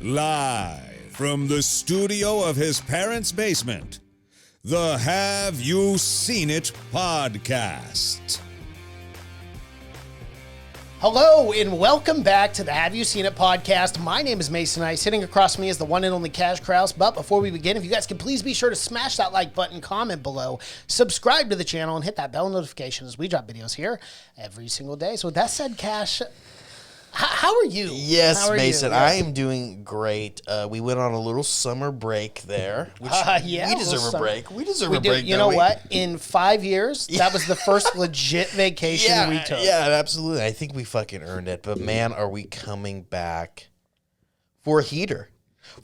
Live from the studio of his parents' basement, the Have You Seen It podcast. Hello and welcome back to the Have You Seen It podcast. My name is Mason Ice. Sitting across from me is the one and only Cash Kraus. But before we begin, if you guys can please be sure to smash that like button, comment below, subscribe to the channel, and hit that bell notification as we drop videos here every single day. So with that said, Cash, how are you? Yes, how are Mason, you? I am doing great. We went on a little summer break there. Which Yeah, we a deserve little a break. We deserve We a do. break. You know what? In 5 years, that was the first legit vacation we took. Yeah, absolutely. I think we fucking earned it. But man, are we coming back for a heater?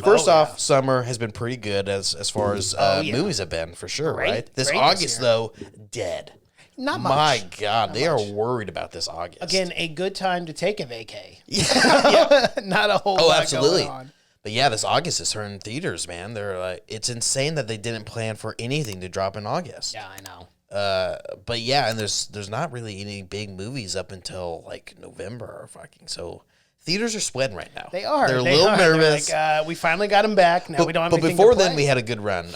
First off, summer has been pretty good as far as movies have been, for sure, right? This Great August, this year. though, dead. Not much. My God, they are worried about this August. Again, a good time to take a vacay. Yeah. Not a whole lot absolutely. going on. But yeah, this August is hurting theaters, man. They're like, it's insane that they didn't plan for anything to drop in August. Yeah, I know. But yeah, and there's not really any big movies up until like November or fucking. So theaters are sweating right now. They are. They're a They little are. They're nervous. like, we finally got them back. Now we don't have But anything before to then, play. we had a good run.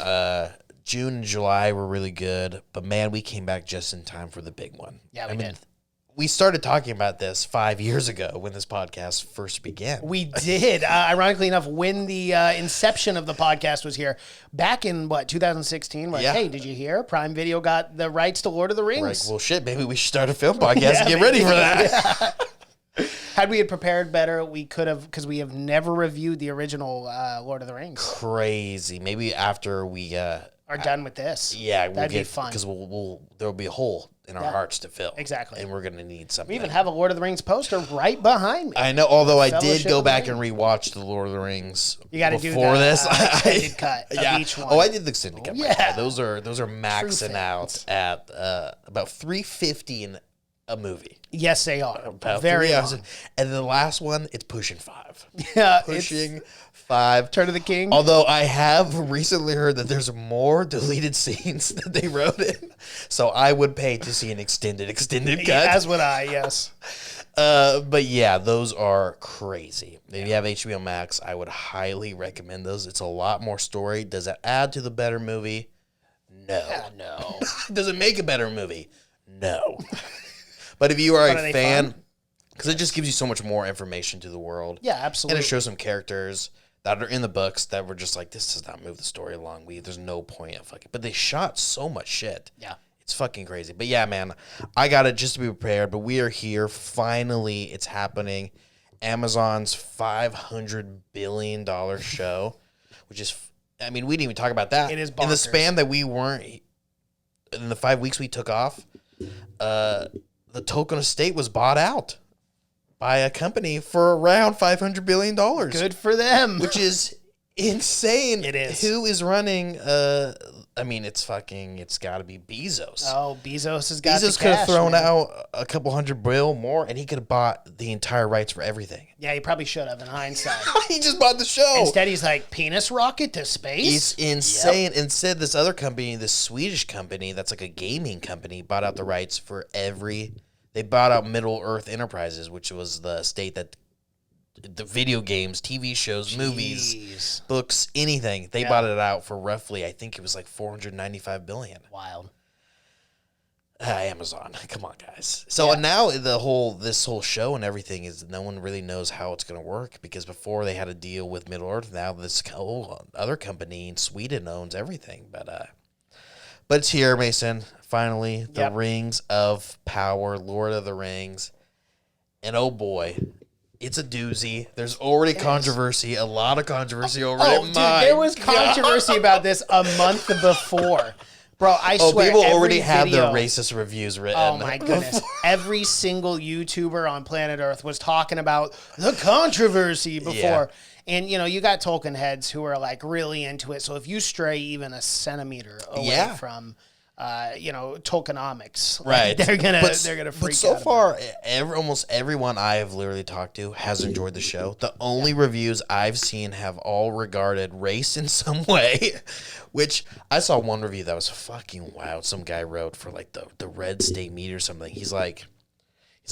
June and July were really good. But man, we came back just in time for the big one. Yeah, we did. We started talking about this 5 years ago when this podcast first began. We did. Ironically enough, when the inception of the podcast was here, back in, 2016, like, Yeah. hey, did you hear? Prime Video got the rights to Lord of the Rings. We're like, well, shit, maybe we should start a film podcast and get ready for that. Had we had prepared better, we could have, because we have never reviewed the original Lord of the Rings. Crazy. Maybe after we Are done with this. yeah, we'll That'd get be fun. because we'll there'll be a hole in our hearts to fill. Exactly. And we're gonna need something. We even have a Lord of the Rings poster right behind me. I know, although I did Fellowship go of the back Ring. and rewatch the Lord of the Rings You got to do before the this. extended cut of each one. Oh, I did the extended cut. Yeah. Yeah, those are maxing fans. out at about $350 in a movie. Yes, they are. About Very 3 long. hours. And the last one, it's pushing 5. Yeah, it's Pushing 5. Turn of the King. Although I have recently heard that there's more deleted scenes that they wrote in, so I would pay to see an extended cut. As would I, yes. But yeah, those are crazy. If you have HBO Max, I would highly recommend those. It's a lot more story. Does it add to the better movie? No. No. Does it make a better movie? No. But if you are But are a they fan, fun? because it just gives you so much more information to the world. Yeah, And absolutely. it shows some characters that are in the books that were just like, this does not move the story along. There's no point of fucking. But they shot so much shit. Yeah. It's fucking crazy. But yeah, man, I got it just to be prepared. But we are here. Finally, it's happening. Amazon's $500 billion show, which is, I mean, we didn't even talk about that. It is in bonkers. the span that we weren't, in the 5 weeks we took off, the Tolkien estate was bought out by a company for around $500 billion. Good for them. Which is insane. It is. Who is running? I mean, it's got to be Bezos. Oh, Bezos has got Bezos the could have cash, thrown man. out a couple $100 billion more, and he could have bought the entire rights for everything. Yeah, he probably should have in hindsight. He just bought the show. Instead, he's like, penis rocket to space? It's insane. Instead, this other company, this Swedish company that's like a gaming company, bought out the rights for They bought out Middle Earth Enterprises, which was the state that the video games, TV shows, movies, Jeez. books, anything. They bought it out for roughly, I think it was like $495 billion. Wild. Amazon, come on, guys. So now this whole show and everything is no one really knows how it's going to work because before they had a deal with Middle Earth, now this other company in Sweden owns everything. But it's here, Mason. Finally, the Rings of Power, Lord of the Rings, and oh boy, it's a doozy. There's already controversy, a lot of controversy over it. Oh, dude, there was controversy about this a month before. Bro, I swear. People every already had their video- racist reviews written. Oh my goodness. Every single YouTuber on planet Earth was talking about the controversy before. Yeah. And, you got Tolkien heads who are like really into it. So if you stray even a centimeter away from, Tolkienomics, Right. they're gonna freak But so out. far, almost everyone I have literally talked to has enjoyed the show. The only reviews I've seen have all regarded race in some way, which I saw one review that was fucking wild. Some guy wrote for like the Red State Media or something. He's like,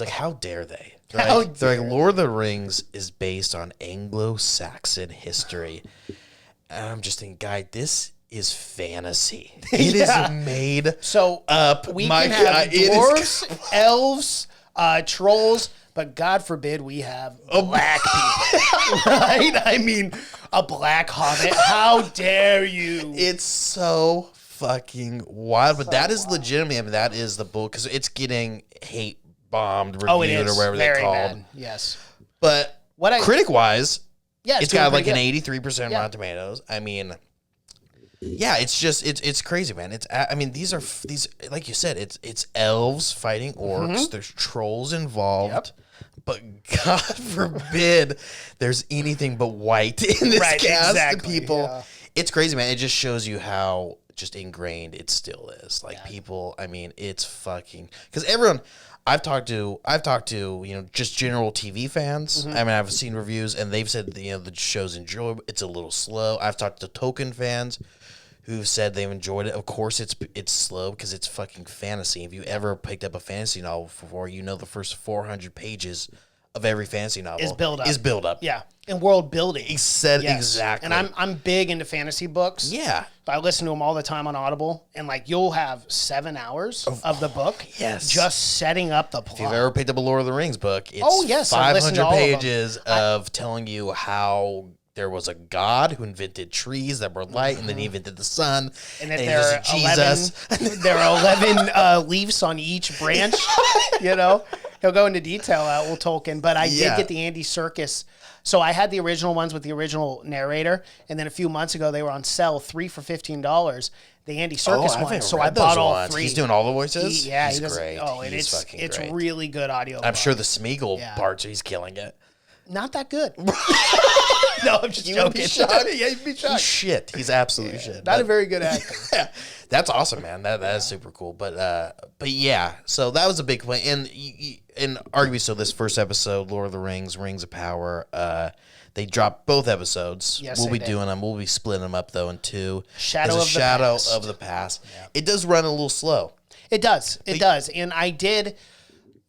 how dare they? They're like, Lord of the Rings is based on Anglo-Saxon history. And I'm just thinking, guy, this is fantasy. It is made So up. we can have dwarves, elves, trolls, but God forbid we have black people, right? I mean, a black hobbit. How dare you? It's so fucking wild. But that is legitimately, I mean, that is the bull, because it's getting hate bombed, reviewed, Oh, it is or whatever very they called. bad. Yes. But critic-wise, yeah, it's doing got like pretty an good. 83% Rotten Tomatoes. I mean, yeah, it's just it's crazy, man. I mean, these like you said, it's elves fighting orcs. There's trolls involved. Yep. But God forbid there's anything but white in this Right, cast of exactly, people. yeah. It's crazy, man. It just shows you how just ingrained it still is. Like people, I mean, it's fucking, because everyone I've talked to, just general TV fans. I mean, I've seen reviews and they've said the show's enjoyable. It's a little slow. I've talked to Tolkien fans who've said they've enjoyed it. Of course, it's slow because it's fucking fantasy. If you ever picked up a fantasy novel before, the first 400 pages of every fantasy novel is build up. Yeah, and world building. He said exactly. And I'm big into fantasy books. Yeah. I listen to them all the time on Audible, and like you'll have 7 hours of the book, just setting up the plot. If you've ever picked up a Lord of the Rings book, it's I've listened to 500 all of them. pages of telling you how there was a god who invented trees that were light, and then he invented the sun, and that he there are was Jesus. there are 11 leaves on each branch. He'll go into detail with Tolkien, but I did get the Andy Serkis. So I had the original ones with the original narrator, and then a few months ago they were on sale 3 for $15. The Andy Serkis ones. So I bought all 3. He's doing all the voices. He's great. Oh, and he's it's great. really good audio. I'm sure the Smeagol parts, he's killing it. Not that good. No, I'm just joking. Would be shocked. Yeah, you'd be shocked. He's shit. He's absolute shit. Not a very good actor. Yeah, that's awesome, man. That is super cool. But yeah, so that was a big point. And arguably, so this first episode, Lord of the Rings, Rings of Power, they dropped both episodes. Yes, we'll be did. doing them. We'll be splitting them up though in 2. Shadow of the Past. Yeah. It does run a little slow. It does. It does. And I did.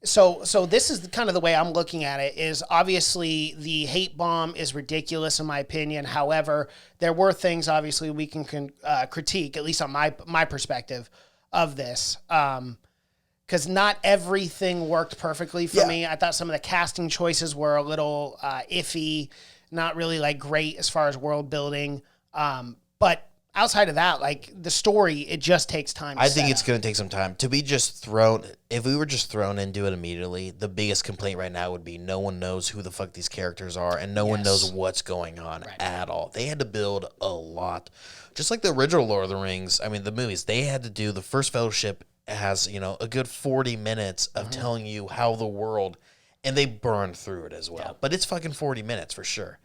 So this is kind of the way I'm looking at it. Is obviously the hate bomb is ridiculous in my opinion. However, there were things obviously we can critique, at least on my perspective of this. Because not everything worked perfectly for me. I thought some of the casting choices were a little iffy, not really like great as far as world building. But outside of that, like the story, it just takes time. I think it's going to take some time to be just thrown. If we were just thrown into it immediately, the biggest complaint right now would be no one knows who the fuck these characters are, and no one knows what's going on at all. They had to build a lot, just like the original Lord of the Rings. I mean, the movies. They had to do the first Fellowship has a good 40 minutes of telling you how the world, and they burned through it as well. But it's fucking 40 minutes for sure.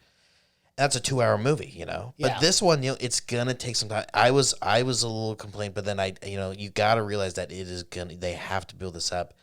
That's a 2-hour movie, But this one, it's gonna take some time. I was a little complained, but then you got to realize that it is gonna. They have to build this up.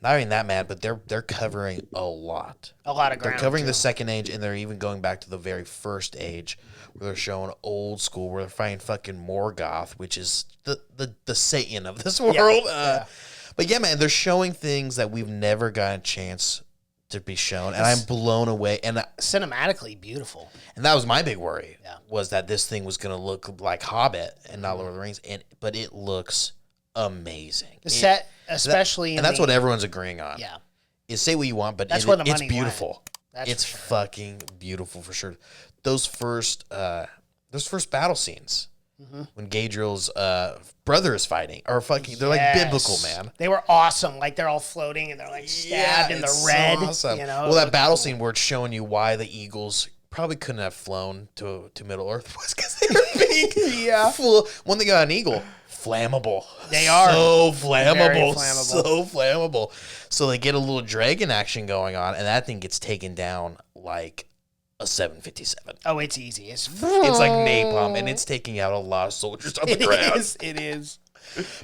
Not even that mad, but they're covering a lot. A lot of ground. They're covering the Second Age, and they're even going back to the very first age, where they're showing old school, where they're fighting fucking Morgoth, which is the Satan of this world. But yeah, man, they're showing things that we've never gotten a chance to be shown, and I'm blown away. And cinematically beautiful. And that was my big worry, was that this thing was going to look like Hobbit and not Lord of the Rings, but it looks amazing. The set, especially, and that's what everyone's agreeing on. Yeah, is say what you want, but that's where the it's money beautiful. It's fucking beautiful for sure. Those first battle scenes. When Galadriel's brother is fighting, are fucking, they're like biblical, man. They were awesome. Like they're all floating and they're like stabbed in the red. So awesome. Well, that battle scene where it's showing you why the Eagles probably couldn't have flown to Middle Earth was because they were being full. One thing on an eagle, flammable. They are so flammable, very flammable. so flammable. So they get a little dragon action going on, and that thing gets taken down like a 757. Oh, it's easy. It's like napalm, and it's taking out a lot of soldiers on the ground. It is.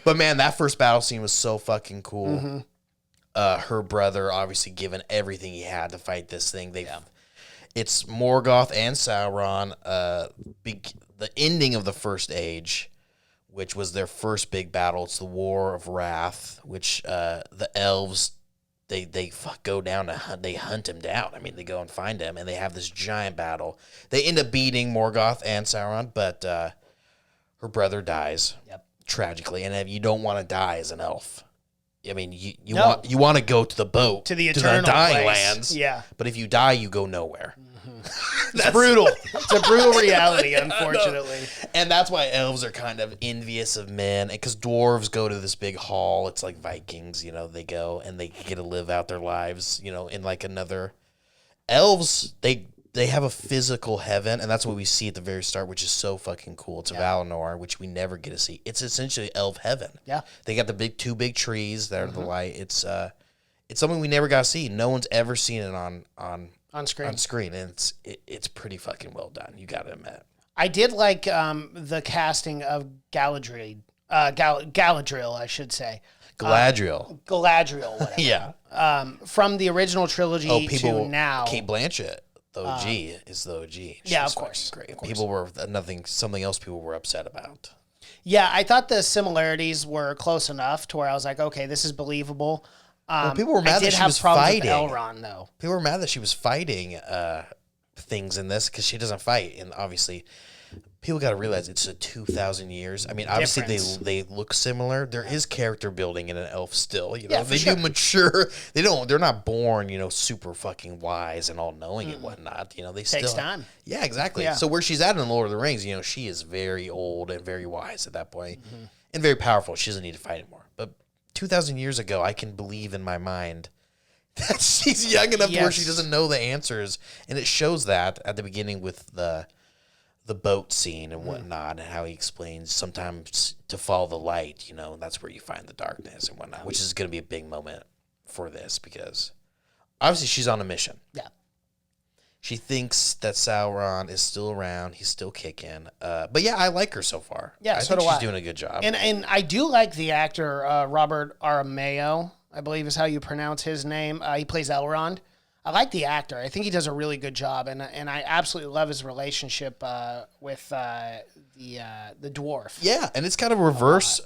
But man, that first battle scene was so fucking cool. Her brother obviously given everything he had to fight this thing. It's Morgoth and Sauron. The ending of the First Age, which was their first big battle. It's the War of Wrath, which the elves go down to hunt. They hunt him down. I mean, they go and find him, and they have this giant battle. They end up beating Morgoth and Sauron, but her brother dies tragically. And if you don't want to die as an elf, I mean, you want to go to the boat to the eternal dying place. lands. Yeah, but if you die, you go nowhere. It's brutal. It's a brutal reality, unfortunately. And that's why elves are kind of envious of men, because dwarves go to this big hall. It's like Vikings, they go and they get to live out their lives, in like another. Elves, they have a physical heaven, and that's what we see at the very start, which is so fucking cool. It's Valinor, which we never get to see. It's essentially elf heaven. Yeah, they got the two big trees that are the light. It's something we never got to see. No one's ever seen it on screen, and it's pretty fucking well done. You got to admit. I did like the casting of Galadriel, I should say. Galadriel. Galadriel, whatever. Yeah. From the original trilogy to now. Kate Blanchett, the OG, is the OG. Of course. Great. People were something else people were upset about. Yeah, I thought the similarities were close enough to where I was like, okay, this is believable. People were mad that she was fighting. Elrond, though. People were mad that she was fighting things in this because she doesn't fight, and obviously, people got to realize it's a 2,000 years. I mean, obviously they look similar. There is character building in an elf still. They do mature. They're not born, super fucking wise and all knowing and whatnot. They takes time. Yeah, exactly. Yeah. So where she's at in Lord of the Rings, she is very old and very wise at that point, and very powerful. She doesn't need to fight anymore. But 2,000 years ago, I can believe in my mind that she's young enough where she doesn't know the answers, and it shows that at the beginning with the boat scene and whatnot, and how he explains sometimes to follow the light, that's where you find the darkness and whatnot, which is going to be a big moment for this because obviously she's on a mission. Yeah. She thinks that Sauron is still around. He's still kicking. But yeah, I like her so far. Yeah, I so think do she's I. doing a good job. And I do like the actor, Robert Aramayo, I believe is how you pronounce his name. He plays Elrond. I like the actor. I think he does a really good job, and I absolutely love his relationship with the dwarf. Yeah, and it's kind of reverse,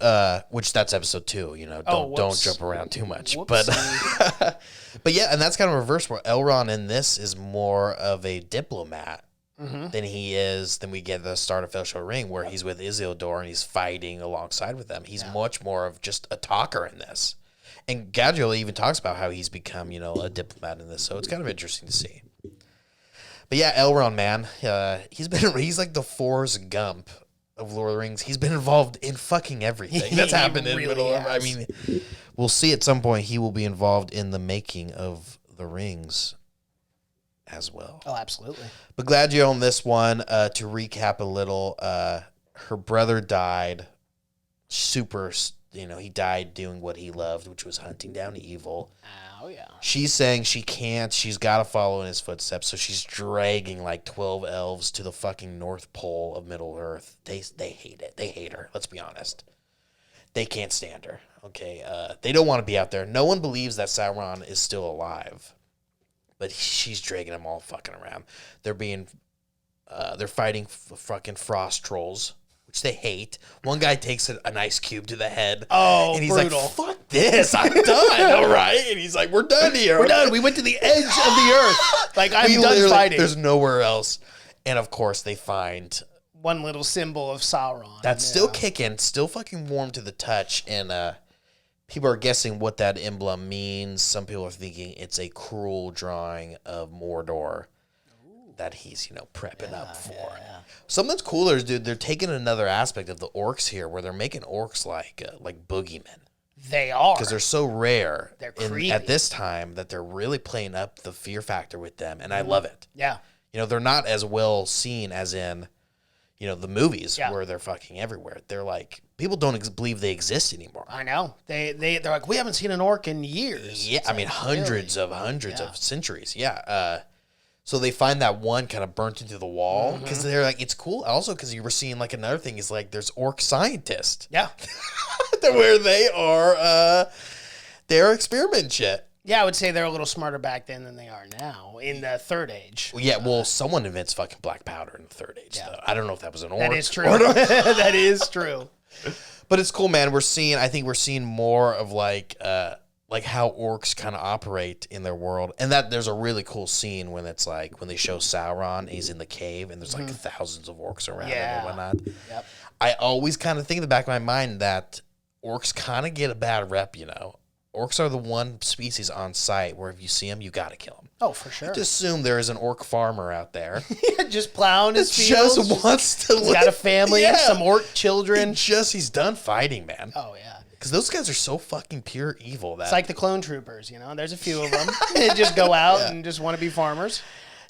which that's episode 2. Don't jump around too much. Whoopsie. But yeah, and that's kind of reverse where Elrond in this is more of a diplomat than we get at the start of Fellowship of the Ring, where he's with Isildur and he's fighting alongside with them. He's much more of just a talker in this. And Galadriel even talks about how he's become, a diplomat in this. So it's kind of interesting to see. But yeah, Elrond, man, he's like the Forrest Gump of Lord of the Rings. He's been involved in fucking everything that's happened in Middle-earth. I mean, we'll see at some point he will be involved in the making of the rings as well. Oh, absolutely. But Galadriel on this one, to recap a little, her brother died he died doing what he loved, which was hunting down evil. Oh, yeah. She's saying she's got to follow in his footsteps, so she's dragging like 12 elves to the fucking North Pole of Middle-earth. They hate it. They hate her, let's be honest. They can't stand her, okay? They don't want to be out there. No one believes that Sauron is still alive, but she's dragging them all fucking around. They're fighting fucking frost trolls, which they hate. One guy takes an ice cube to the head. Oh, and he's brutal. like, fuck this, I'm done, all right? And he's like, we're done here. We're done. We went to the edge of the earth. Like, I'm done fighting. There's nowhere else. And, of course, they find one little symbol of Sauron. that's still kicking, still fucking warm to the touch. And people are guessing what that emblem means. Some people are thinking it's a cruel drawing of Mordor that he's, prepping up for. Yeah. Something that's cooler is, dude, they're taking another aspect of the orcs here, where they're making orcs like boogeymen. They are. Because they're so rare they're creepy. At this time that they're really playing up the fear factor with them, and I love it. Yeah. They're not as well seen as in, the movies where they're fucking everywhere. They're like, people don't believe they exist anymore. I know. They're like, we haven't seen an orc in years. Yeah, I mean, hundreds of centuries. Yeah. So they find that one kind of burnt into the wall because they're like, it's cool. Also, because you were seeing like another thing is like there's orc scientists. Yeah. Where they are, they're experimenting shit. Yeah, I would say they're a little smarter back then than they are now in the Third Age. Yeah, well, someone invents fucking black powder in the Third Age, though. I don't know if that was an orc. That is true. That is true. But it's cool, man. I think we're seeing more of like like how orcs kind of operate in their world, and that there's a really cool scene when it's like when they show Sauron and he's in the cave and there's like thousands of orcs around him and whatnot. Yep. I always kind of think in the back of my mind that orcs kind of get a bad rep, you know. Orcs are the one species on site where if you see them, you got to kill them. Oh, for sure. Just assume there is an orc farmer out there. Just plowing his fields. Just wants to He's got a family, some orc children. He's done fighting, man. Oh, yeah. Because those guys are so fucking pure evil. That It's like the clone troopers, you know? There's a few of them. They just go out and just want to be farmers.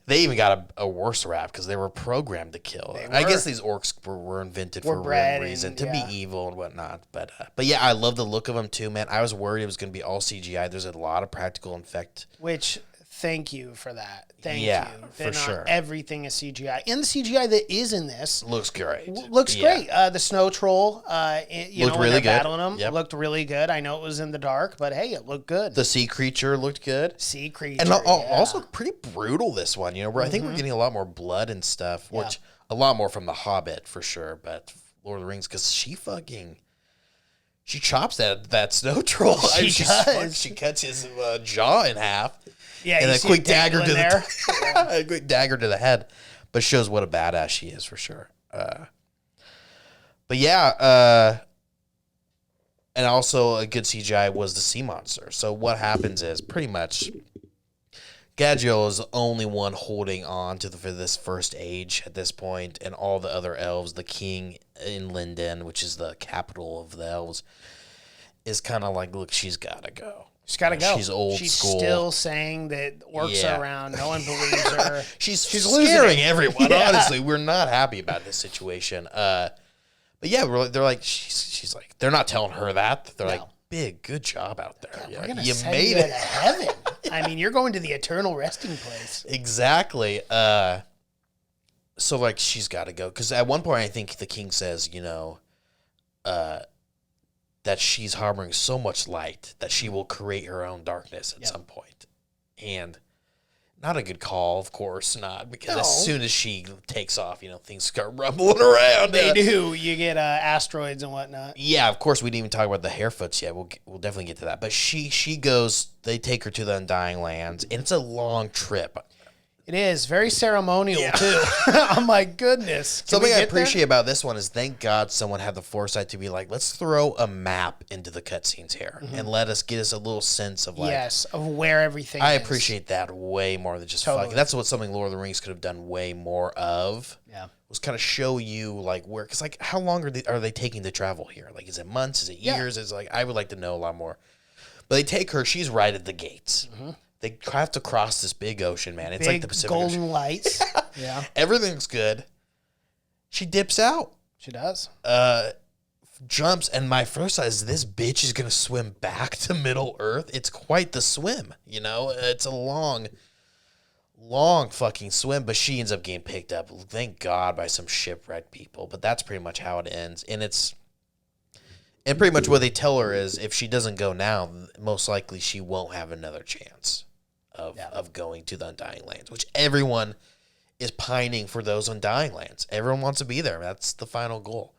they even got a worse rap because they were programmed to kill. I guess these orcs were invented for a real reason, to be evil and whatnot. But yeah, I love the look of them too, man. I was worried it was going to be all CGI. There's a lot of practical effect. Which... Thank you for that. Thank you. Yeah, for sure. Everything is CGI. And the CGI that is in this looks great. Great. The snow troll, looked really good. Battling them, looked really good. I know it was in the dark, but hey, it looked good. The sea creature looked good. Sea creature, and also pretty brutal. This one, you know, where I think we're getting a lot more blood and stuff, which a lot more from The Hobbit for sure, but Lord of the Rings because she chops that snow troll. She does. She cuts his jaw in half. Yeah, and a quick dagger to a quick dagger to the head, but shows what a badass she is for sure. But yeah, and also a good CGI was the sea monster. So what happens is pretty much Gadriel is the only one holding on to for this first age at this point, and all the other elves, the king in Lindon, which is the capital of the elves, is kind of like, look, she's got to go. She's got to go. She's old She's school. still saying that orcs are around. No one believes her. She's scaring everyone. Honestly, we're not happy about this situation. But yeah, they're like, she's like, they're not telling her that. They're like, big, good job out there. We're gonna send you to heaven. I mean, you're going to the eternal resting place. Exactly. So like, she's got to go because at one point I think the king says, you know, that she's harboring so much light that she will create her own darkness at some point. And not a good call, of course not, because as soon as she takes off, you know, things start rumbling around. They do. You get asteroids and whatnot. Yeah, of course, we didn't even talk about the Harefoots yet. We'll definitely get to that. But she goes, they take her to the Undying Lands, and it's a long trip. It is very ceremonial too. Oh my goodness! Something I appreciate about this one is thank God someone had the foresight to be like, let's throw a map into the cutscenes here and get us a little sense of like of where everything. I is. appreciate that way more than just fucking. That's what something Lord of the Rings could have done way more of. Yeah, was kind of show you like where because like how long are they taking to travel here? Like is it months? Is it years? It's like I would like to know a lot more. But they take her. She's right at the gates. They have to cross this big ocean, man. It's like the Pacific golden Ocean. lights. Yeah. Everything's good. She dips out. She does. Jumps, and my first thought is this bitch is going to swim back to Middle Earth. It's quite the swim, you know? It's a long fucking swim, but she ends up getting picked up, thank God, by some shipwrecked people. But that's pretty much how it ends. And pretty much what they tell her is if she doesn't go now, most likely she won't have another chance of going to the Undying Lands, which everyone is pining for those Undying Lands. Everyone wants to be there. That's the final goal.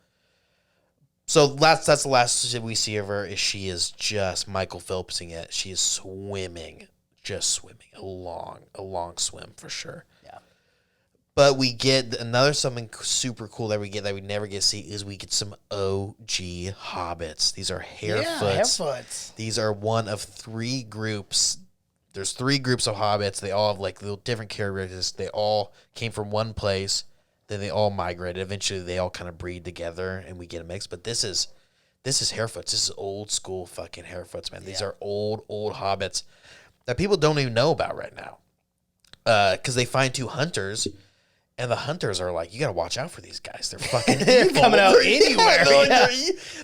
So that's the last we see of her is she is just Michael Phelpsing it. She is swimming, a long swim for sure. Yeah. But we get something super cool that we never get to see is we get some OG hobbits. These are Harefoots. These are one of three groups. There's three groups of hobbits. They all have like little different characteristics. They all came from one place. Then they all migrated. Eventually, they all kind of breed together, and we get a mix. But this is Harefoots. This is old school fucking Harefoots, man. These are old hobbits that people don't even know about right now. Because they find two hunters. And the hunters are like, you got to watch out for these guys. They're fucking evil. Coming out anywhere.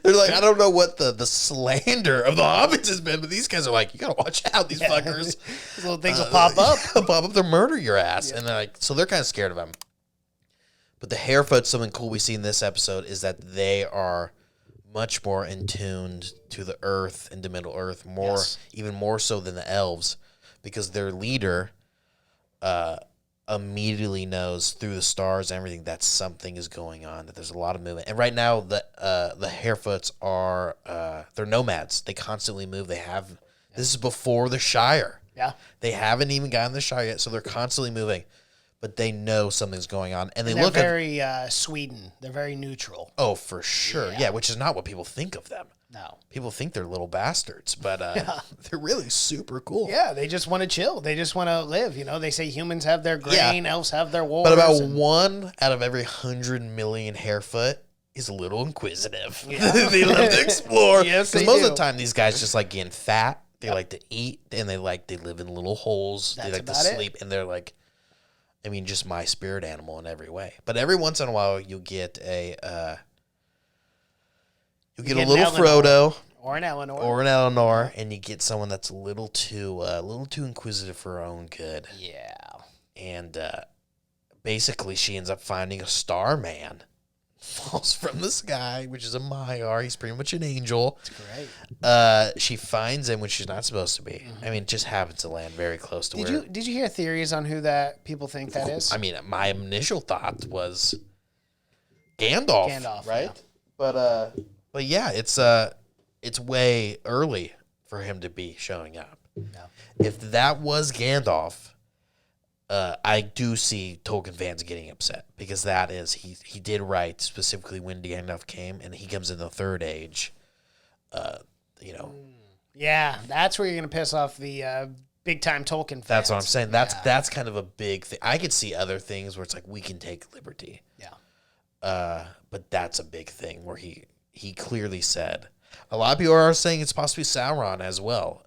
They're like, I don't know what the slander of the hobbits has been, but these guys are like, you got to watch out, these fuckers. These little things will pop up. They'll murder your ass. Yeah. And they're like, so they're kind of scared of them. But the Harefoots, something cool we see in this episode is that they are much more in tuned to the earth and to Middle Earth, even more so than the elves, because their leader, immediately knows through the stars and everything that something is going on, that there's a lot of movement. And right now the Harefoots are they're nomads. They constantly move. They This is before the Shire. Yeah. They haven't even gotten the Shire yet, so they're constantly moving. But they know something's going on, and they They're look at very Sweden. They're very neutral. oh, for sure, Yeah. yeah, which is not what people think of them. No. People think they're little bastards, but they're really super cool. Yeah, they just want to chill. They just want to live. You know, they say humans have their grain, elves have their wars. But about 1 out of every 100 million hairfoot is a little inquisitive. They love to explore. Yes, because they most of do. the time these guys just like getting fat. They like to eat, and they live in little holes. They That's like to about it. sleep, and they're like, I mean, just my spirit animal in every way. But every once in a while, you get a get a an little Eleanor. Frodo or an Eleanor. or an Eleanor, and you get someone that's a little too inquisitive for her own good. yeah. And basically, she ends up finding a Starman. Falls from the sky, which is a Maiar. He's pretty much an angel. It's great. She finds him when she's not supposed to be. I mean, it just happens to land very close to where. Did you hear theories on who that people think that is? I mean, my initial thought was Gandalf, Gandalf, right? yeah. But yeah, it's way early for him to be showing up. No. If that was Gandalf, I do see Tolkien fans getting upset because that is he did write specifically when Gandalf came, and he comes in the Third Age. You know, Yeah, that's where you're gonna piss off the big time Tolkien fans. that's what I'm saying. That's Yeah. that's kind of a big thing. I could see other things where it's like we can take liberty. Yeah. But that's a big thing where he clearly said. A lot of people are saying it's possibly Sauron as well.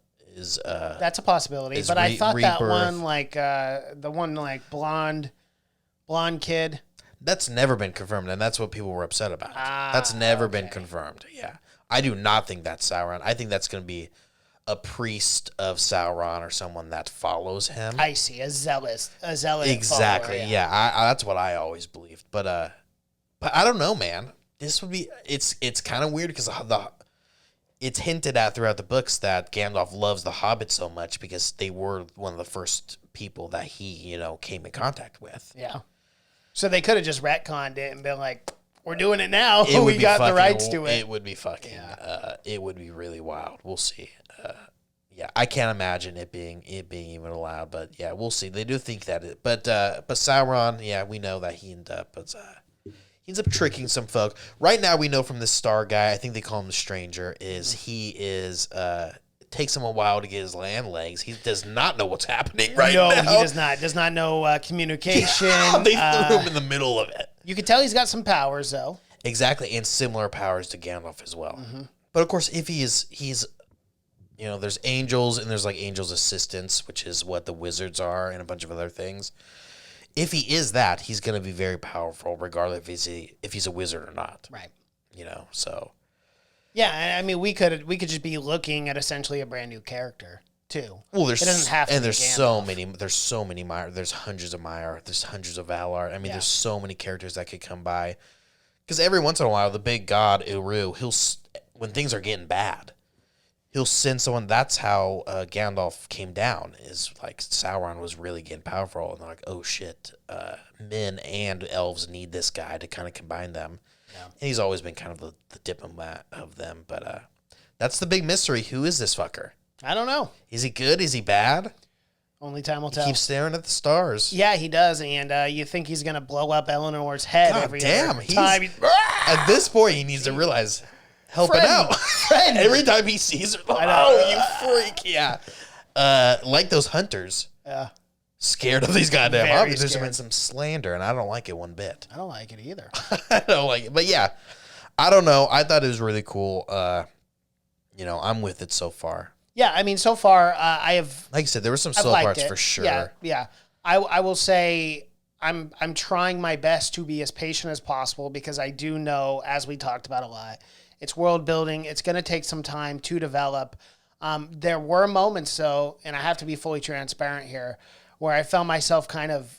That's a possibility. is But I thought that Rebirth. one, like the one like blonde kid. That's never been confirmed, and that's what people were upset about. That's never been confirmed. Yeah, I do not think that's Sauron. I think that's going to be a priest of Sauron or someone that follows him. I see a zealot. Exactly. follower, Yeah, I that's what I always believed. But I don't know, man. This would be it's kind of weird because it's hinted at throughout the books that Gandalf loves the Hobbit so much because they were one of the first people that he, came in contact with. Yeah. So they could have just retconned it and been like, "We're doing it now. It would We be got the fucking- rights to it." It would be fucking. It would be really wild. We'll see. Yeah, I can't imagine it being even allowed, but yeah, we'll see. They do think that it, but Sauron, yeah, we know that he ends up tricking some folk. Right now, we know from this Star guy, I think they call him the Stranger, takes him a while to get his land legs. He does not know what's happening right no, now. he does not. Does not know communication. They threw him in the middle of it. You can tell he's got some powers though. Exactly, and similar powers to Gandalf as well. But of course, if he's there's angels and there's like angels' assistants, which is what the wizards are, and a bunch of other things. If he is that, he's going to be very powerful, regardless if he's a wizard or not. Right. So Yeah, I mean, we could just be looking at essentially a brand new character too. well, there's It doesn't have to and be there's Gandalf. so many Maiar. There's hundreds of Maiar. There's hundreds of Valar. I mean, Yeah. there's so many characters that could come by. Because every once in a while, the big god Eru, when things are getting bad, he'll send someone. That's how Gandalf came down. Is like Sauron was really getting powerful, and they're like, oh shit, men and elves need this guy to kind of combine them. Yeah. And he's always been kind of the diplomat of them. But that's the big mystery. Who is this fucker? I don't know. Is he good? Is he bad? Only time will He tell. keeps staring at the stars. Yeah, he does, and you think he's gonna blow up Eleanor's head God every damn, other he's- time. At this point, he needs to realize, help it Friend. out. Friend. Every time he sees her, I know. oh, you freak. Yeah. Like those hunters, Yeah, scared of these goddamn Very hobbits. There's scared. been some slander, and I don't like it one bit. I don't like it either. I don't like it. But yeah, I don't know. I thought it was really cool. I'm with it so far. Yeah, I mean, so far I have Like I said, there were some I've slow liked parts it. for sure. Yeah. I will say I'm trying my best to be as patient as possible because I do know, as we talked about a lot, it's world building. It's going to take some time to develop. There were moments, though, and I have to be fully transparent here, where I found myself kind of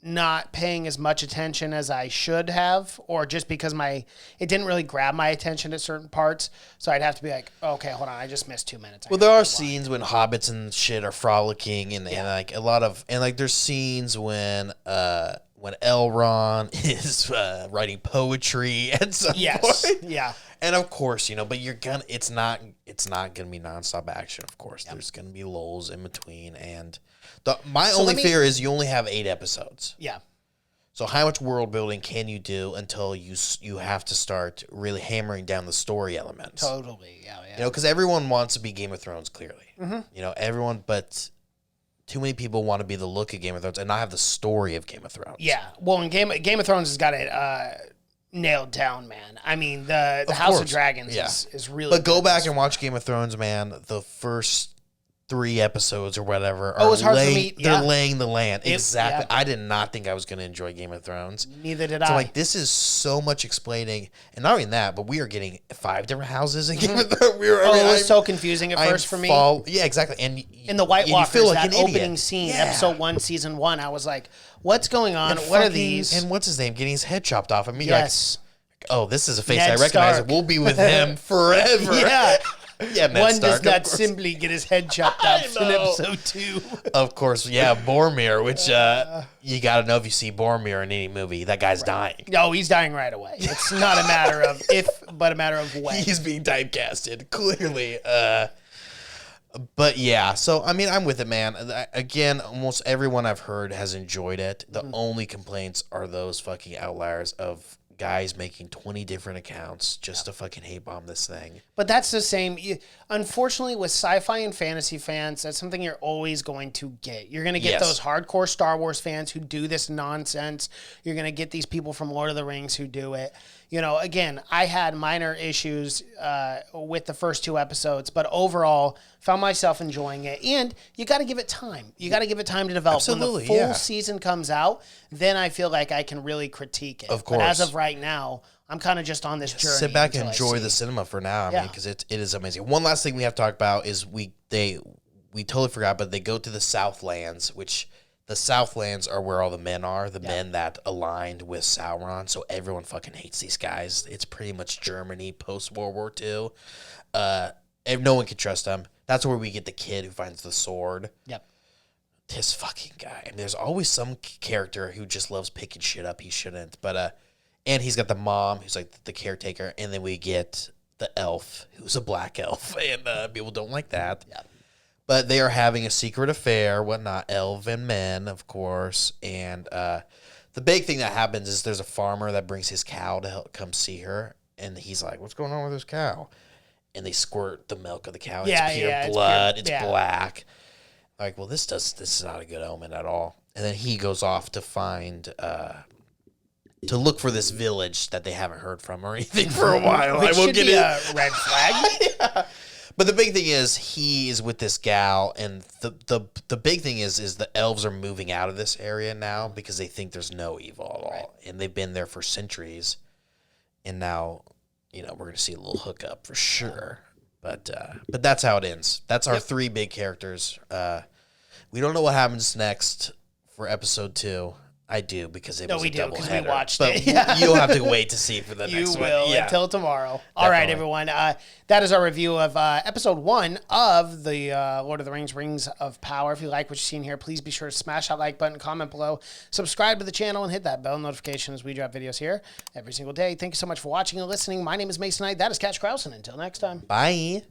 not paying as much attention as I should have, or just because it didn't really grab my attention at certain parts. So I'd have to be like, okay, hold on, I just missed 2 minutes. Well, there are scenes when hobbits and shit are frolicking, and like a lot of, and like there's scenes when Elrond is writing poetry at some Yes, point. yeah. And of course, but it's not gonna be nonstop action. Of course, there's gonna be lulls in between, and my only fear is you only have 8 episodes. Yeah. So how much world building can you do until you have to start really hammering down the story elements? Totally. Yeah. Because everyone wants to be Game of Thrones, clearly. Everyone, but too many people want to be the look of Game of Thrones and not have the story of Game of Thrones. Yeah. Well, and Game of Thrones has got it nailed down, man. I mean, the House of Dragons is really. But go back and watch Game of Thrones, man. The first 3 episodes or whatever. It was hard for me. They're laying the land. Exactly. Yeah. I did not think I was going to enjoy Game of Thrones. Neither did So I. this is so much explaining, and not even that, but we are getting 5 different houses in Game of Thrones. It was so confusing at first for me. Yeah, exactly. And in the White Walkers, feel like that an opening idiot. scene, episode 1, season 1, I was like, "What's going on? And What are these?" And what's his name? Getting his head chopped off. And me Yes. like, oh, this is a face Ned I recognize. Stark. We'll be with him forever. Yeah. Yeah, Ned One Stark, does not of course. simply get his head chopped off in episode 2. Of course, yeah, Boromir, which you got to know if you see Boromir in any movie, that guy's dying. No, he's dying right away. It's not a matter of if, but a matter of when. He's being typecasted, clearly. But yeah, so I mean, I'm with it, man. Again, almost everyone I've heard has enjoyed it. The only complaints are those fucking outliers of guys making 20 different accounts just to fucking hate bomb this thing. But that's the same. Unfortunately, with sci-fi and fantasy fans, that's something you're always going to get. You're going to get those hardcore Star Wars fans who do this nonsense. You're going to get these people from Lord of the Rings who do it. Again, I had minor issues with the first 2 episodes, but overall, found myself enjoying it. And you got to give it time. You got to give it time to develop. Absolutely, when the full season comes out, then I feel like I can really critique it. Of course. But as of right now, I'm kind of just on this journey. Sit back and until I enjoy see. the cinema for now. I mean, because it is amazing. One last thing we have to talk about is we totally forgot, but they go to the Southlands, which the Southlands are where all the men are, the men that aligned with Sauron. So everyone fucking hates these guys. It's pretty much Germany post World War II. No one can trust them. That's where we get the kid who finds the sword. Yep. This fucking guy. And there's always some character who just loves picking shit up he shouldn't. But and he's got the mom who's like the caretaker, and then we get the elf who's a black elf, and people don't like that. Yeah. But they are having a secret affair, whatnot, elven men, of course. And the big thing that happens is there's a farmer that brings his cow to help come see her, and he's like, "What's going on with this cow?" And they squirt the milk of the cow. It's pure blood. It's black. Like, well, this is not a good omen at all. And then he goes off to find to look for this village that they haven't heard from or anything for a while. Which I won't should get be it. a red flag. But the big thing is he is with this gal, and the big thing is the elves are moving out of this area now because they think there's no evil at all, and they've been there for centuries, and now we're gonna see a little hookup for sure. But that's how it ends. That's our 3 big characters. We don't know what happens next for episode 2. I do because it was a double because header. we watched but it. Yeah. You'll have to wait to see for the You next one. will Yeah. until tomorrow. All right, Definitely. everyone. That is our review of episode 1 of the Lord of the Rings Rings of Power. If you like what you've seen here, please be sure to smash that like button, comment below, subscribe to the channel, and hit that bell notification as we drop videos here every single day. Thank you so much for watching and listening. My name is Mason Knight. That is Catch Krause, and until next time. Bye.